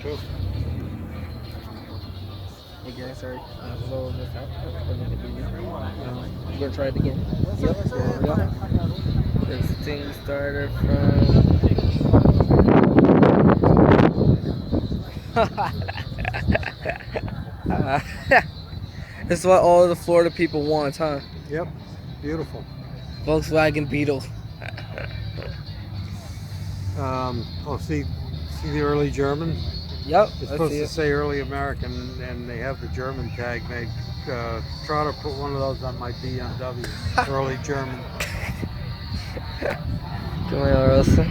too. Hey guys, sorry. So this up. We're gonna try it again. Yep. Here we go. This thing started from. This is what all the Florida people want, huh? Yep. Beautiful. Volkswagen Beetle. See the early German? Yep. It's Let's supposed see to it. say early American, and they have the German tag made. Try to put one of those on my BMW. Early German. Come on, Rosa.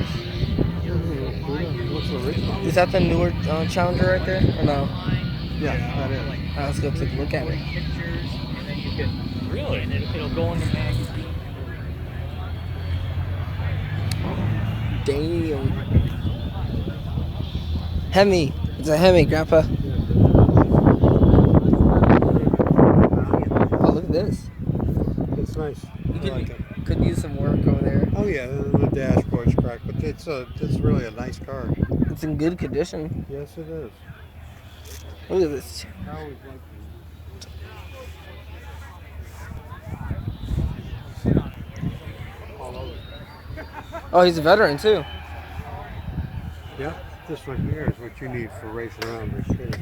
Looks original. Is that the newer Challenger right there, or no? Yeah, that is. Let's go take a look at it. Really? And it'll go in the magazine. Damn. Hemi. It's a Hemi, Grandpa. Oh, look at this. It's nice. I like it. Could use some work over there. Oh yeah, the dashboard's cracked, but it's really a nice car. It's in good condition. Yes, it is. Look at this. I always like all over. Oh, he's a veteran too. Yeah, this one here is what you need for racing around the street.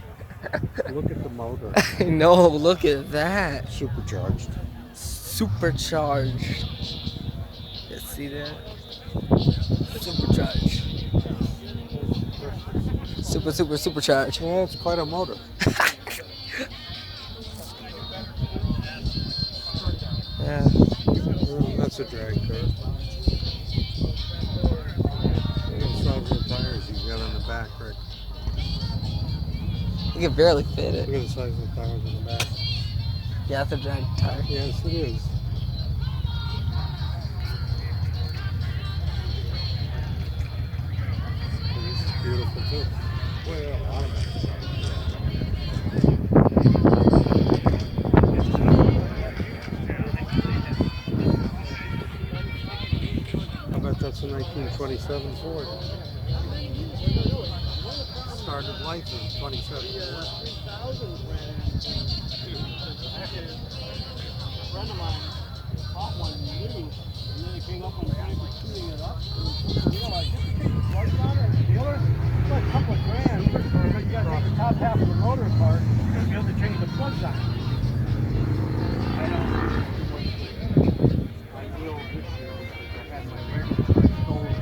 Look at the motor. No, look at that. Supercharged. Supercharged. You see that? Supercharged. Supercharged. Yeah, it's quite a motor. Yeah. That's a drag car. Look at the size of the tires he's got on the back, right? You can barely fit it. Look at the size of the tires on the back. Yeah, it's a drag tire. Yes, it is. And this is beautiful too. Well, a lot of it. I bet that's a 1927 Ford. Started life in 27 Ford. Friend of mine bought one new, and then he came up on time for tuning it up. And, you know, like, just to take the plugs on it, the other, it's like a couple of grand, but you got to take the top half of the motor apart to be able to change the plugs on it. I know. I will this year because I had my record stolen.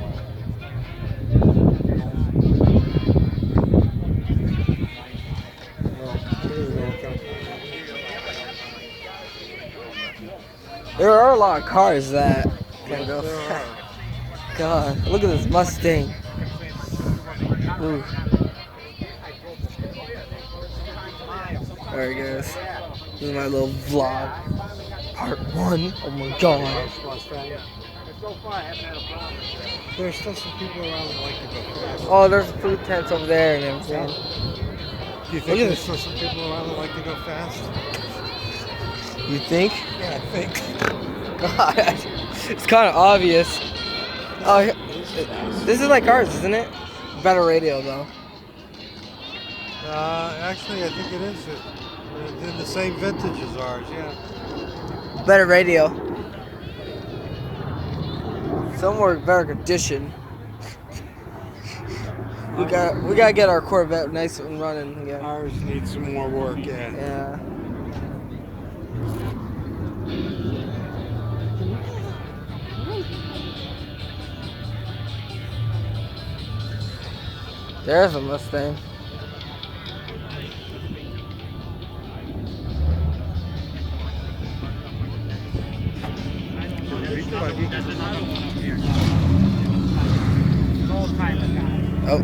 There are a lot of cars that can go. There are. God, look at this Mustang. Ooh. Alright guys, this is my little vlog. Part 1. Oh my god. There's still some people around that like to go fast. Oh, there's food tents over there and everything. Do you Look think at there's this. still some people around that like to go fast? You think? Yeah, I think. God, it's kind of obvious. Oh, this is like ours, isn't it? Better radio though. Actually, I think it is. In the same vintage as ours, yeah. Better radio. Somewhere better condition. We gotta get our Corvette nice and running again. Ours needs some more work, yeah. Yeah. There's a Mustang. Oh.